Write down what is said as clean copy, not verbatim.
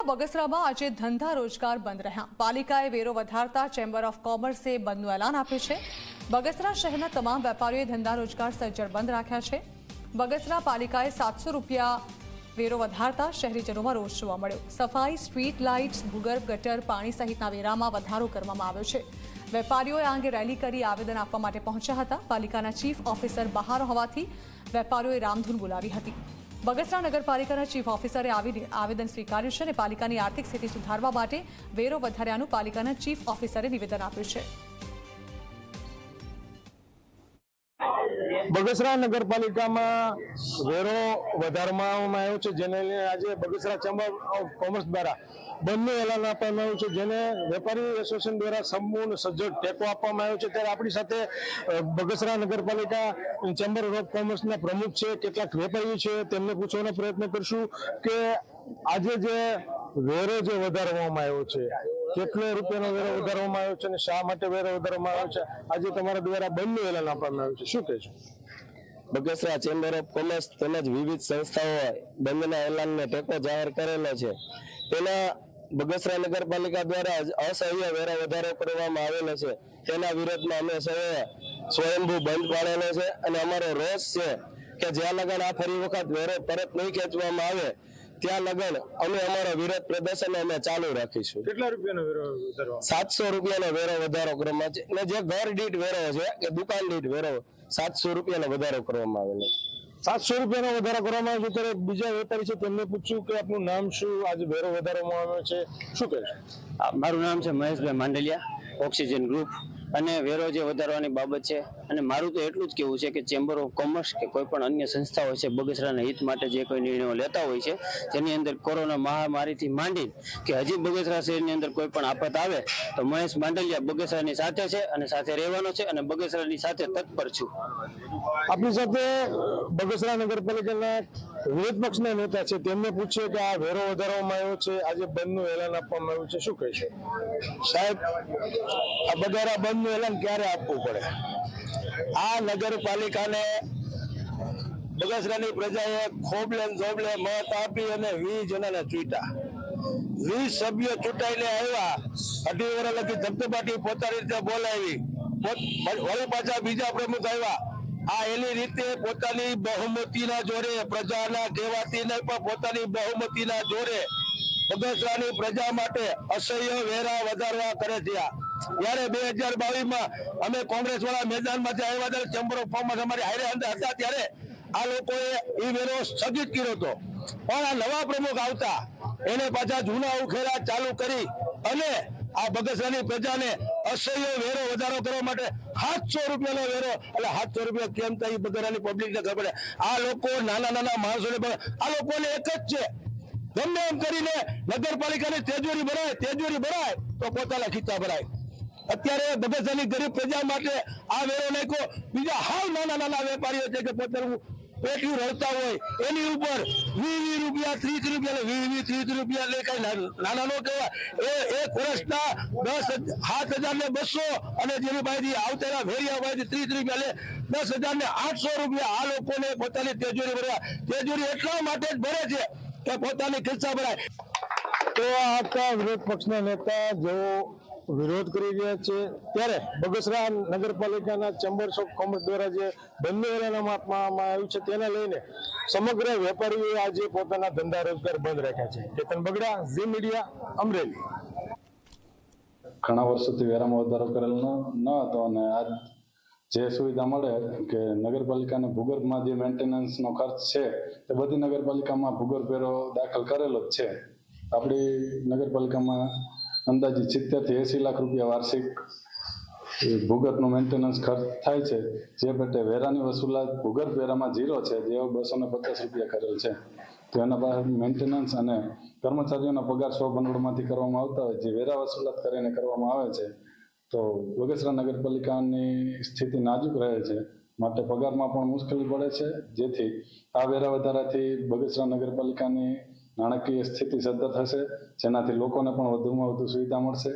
બગસરામાં આજે ધંધા રોજગાર બંધ રહ્યા। પાલિકાએ વેરો વધારતા ચેમ્બર ઓફ કોમર્સે બંધનું એલાન આપ્યું છે। બગસરા શહેરના તમામ વેપારીઓએ ધંધા રોજગાર સજ્જડ બંધ રાખ્યા છે। બગસરા પાલિકાએ 700 રૂપિયા વેરો વધારતા શહેરીજનોમાં રોષ જોવા મળ્યો। સફાઈ, સ્ટ્રીટ લાઇટ્સ, ભૂગર્ભ ગટર, પાણી સહિતના વેરામાં વધારો કરવામાં આવ્યો છે। વેપારીઓએ આ અંગે રેલી કરી આવેદન આપવા માટે પહોંચ્યા હતા। પાલિકાના ચીફ ઓફિસર બહાર હોવાથી વેપારીઓએ રામધૂન બોલાવી હતી। બગસરા નગરપાલિકાના ચીફ ઓફિસરે આવેદન સ્વીકાર્યું છે અને પાલિકાની આર્થિક સ્થિતિ સુધારવા માટે વેરો વધાર્યાનું પાલિકાના ચીફ ઓફિસરે નિવેદન આપ્યું છે। બગસરા નગરપાલિકામાં વેરો વધારવામાં આવ્યો છે, જેને લઈને આજે બગસરા ચેમ્બર ઓફ કોમર્સ દ્વારા બંધનું એલાન આપવામાં આવ્યું છે, જેને વેપારી એસોસિએશન દ્વારા સંપૂર્ણ સજ્જડ ટેકો આપવામાં આવ્યો છે। ત્યારે આપણી સાથે બગસરા નગરપાલિકા ચેમ્બર ઓફ કોમર્સના પ્રમુખ છે, કેટલાક વેપારીઓ છે, તેમને પૂછવાનો પ્રયત્ન કરશું કે આજે જે વેરો જે વધારવામાં આવ્યો છે, કેટલો રૂપિયાનો વેરો વધારવામાં આવ્યો છે અને શા માટે વેરો વધારવામાં આવ્યો છે, આજે તમારા દ્વારા બંધનું એલાન આપવામાં આવ્યું છે, શું કહેશો? બગસરા ચેમ્બર ઓફ કોમર્સ તેમજ વિવિધ સંસ્થાઓએ બંધના એલાનને ટેકો જાહેર કરેલો છે। તેના બગસરા નગરપાલિકા દ્વારા અસહ્ય વેરા વધારો કરવામાં આવેલો છે, તેના વિરોધમાં અમે સૌએ સ્વયંભૂ બંધ પાડેલો છે અને અમારો રોષ છે કે જ્યાં લગન આ ફરી વખત વેરો પરત નહીં ખેંચવામાં આવે ત્યાં લગન અમે અમારો વિરોધ પ્રદર્શન અમે ચાલુ રાખીશું। કેટલા રૂપિયાનો વેરો વધારવામાં? 700 રૂપિયાનો વેરો વધારો કરવામાં છે અને જે ઘર દીઠ વેરો છે કે દુકાન દીઠ વેરો 700 રૂપિયાનો વધારો કરવામાં આવેલો છે। 700 રૂપિયાનો વધારો કરવામાં આવ્યો છે। ત્યારે બીજા વેપારી છે, તેમને પૂછ્યું કે આપનું નામ શું, આજે વેરો વધારવામાં આવ્યો છે, શું કહેશો? મારું નામ છે મહેશભાઈ માંડલિયા, ઓક્સિજન ગ્રુપ। અને વેરો જે વધારવાની બાબત છે અને મારું તો એટલું જ કહેવું છે કે ચેમ્બર ઓફ કોમર્સ કે કોઈ પણ અન્ય સંસ્થાઓ છે બગસરાના હિત માટે જે કોઈ નિર્ણયો લેતા હોય છે, જેની અંદર કોરોના મહામારીથી માંડી કે હજી બગસરા શહેરની અંદર કોઈ પણ આફત આવે તો મહેશ માંડલિયા બગસરાની સાથે છે અને સાથે રહેવાનો છે અને બગસરાની સાથે તત્પર છું। આપણી સાથે બગસરા નગરપાલિકાના વિરોધ પક્ષના નેતા છે, તેમને પૂછીએ કે આ વેરો વધારવામાં આવ્યો છે, આજે બંધનું એલાન આપવામાં આવ્યું છે, શું કહેશો? સાહેબ, આ બગસરા બંધનું એલાન ક્યારે આપવું પડે? આ નગરપાલિકાને બગસરાની પ્રજાએ ખોબલે જોબલે મત આપી અને 20 જણાને ચૂંટ્યા। 20 સભ્યો ચૂંટાઈને આવ્યા, 2.5 વર્ષ લગી ધબધબાટી પોતાની રીતે બોલાવી, વળી પાછા બીજા પ્રમુખ આવ્યા। આ એની રીતે પોતાની બહુમતીના જોરે, પ્રજાના કહેવાથી નહીં પણ પોતાની બહુમતીના જોરે બગસરાની પ્રજા માટે અસહ્ય વેરા વધારવા કરે છે। ત્યારે 2022માં અમે કોંગ્રેસ વાળા મેદાનમાં આવ્યા ત્યારે ચેમ્બર ઓફ કોમર્સ અમારી હારે અંદર હતા, ત્યારે આ લોકોએ એ વેરો સ્થગિત કર્યો હતો, પણ આ નવા પ્રમુખ આવતા એને પાછા જૂના ઉખેરા ચાલુ કરી અને આ બગસરાની પ્રજાને અસહ્ય વેરો વધારો કરવા માટે 700 રૂપિયાનો વેરો, એટલે 700 રૂપિયા કેમ થાય બગસરાની પબ્લિકને ખબર પડે। આ લોકો નાના નાના માણસોને, આ લોકોને એક જ છે, ગમે એમ કરીને નગરપાલિકાની તેજોરી ભરાય તો પોતાના ખીચા ભરાય। અત્યારે બગસરાની ગરીબ પ્રજા માટે આ વેરો નાખ્યો। બીજા હાવ નાના નાના વેપારીઓ છે કે પોતાનું પેટીયું રળતા હોય એની ઉપર 20 રૂપિયા 30 રૂપિયા 20-30 રૂપિયા લે, કઈ નાના નો કહેવાય। એ એક વર્ષના 7,200 અને જેની પાસેથી આવતાના વેરિયા પાસેથી 30 રૂપિયા લે 10,800 રૂપિયા આ લોકોને પોતાની તેજોરી ભરવા। તેજોરી એટલા માટે જ ભરે છે કે પોતાની ખિસ્સા ભરાય। તો આ હતા વિરોધ પક્ષના નેતા જેઓ વિરોધ કરી રહ્યા છે। ત્યારે બગસરા નગરપાલિકાના ચેમ્બર્સ ઓફ કોમર્સ દ્વારા જે બંધનું એલાન આપવામાં આવ્યું છે, તેને લઈને સમગ્ર વેપારીઓએ આજે પોતાના ધંધા રોજગાર બંધ રાખ્યા છે। કેતન બગડા, ઝી મીડિયા, અમરેલી। ઘણા વર્ષોથી વેરામાં વધારો કરેલ ન હતો અને આજ જે સુવિધા મળે કે નગરપાલિકાને ભૂગર્ભમાં જે મેન્ટેનન્સનો ખર્ચ છે તે બધી નગરપાલિકામાં ભૂગર્ભ વેરો દાખલ કરેલો જ છે। આપણી નગરપાલિકામાં અંદાજિત 70 થી 80 લાખ રૂપિયા વાર્ષિક ભૂગર્ભનો મેન્ટેનન્સ ખર્ચ થાય છે, જે પેટે વેરાની વસૂલાત ભૂગર્ભ વેરામાં 0 છે, જે 250 રૂપિયા કરેલ છે। તો એના પાસે મેન્ટેનન્સ અને કર્મચારીઓના પગાર સ્વભંડોળમાંથી કરવામાં આવતા હોય, જે વેરા વસૂલાત કરીને કરવામાં આવે છે, તો બગસરા નગરપાલિકાની સ્થિતિ નાજુક રહે છે, માટે પગારમાં પણ મુશ્કેલી પડે છે, જેથી આ વેરા વધારાથી બગસરા નગરપાલિકાની નાણાકીય સ્થિતિ સદ્ધર થશે, જેનાથી લોકોને પણ વધુમાં વધુ સુવિધા મળશે।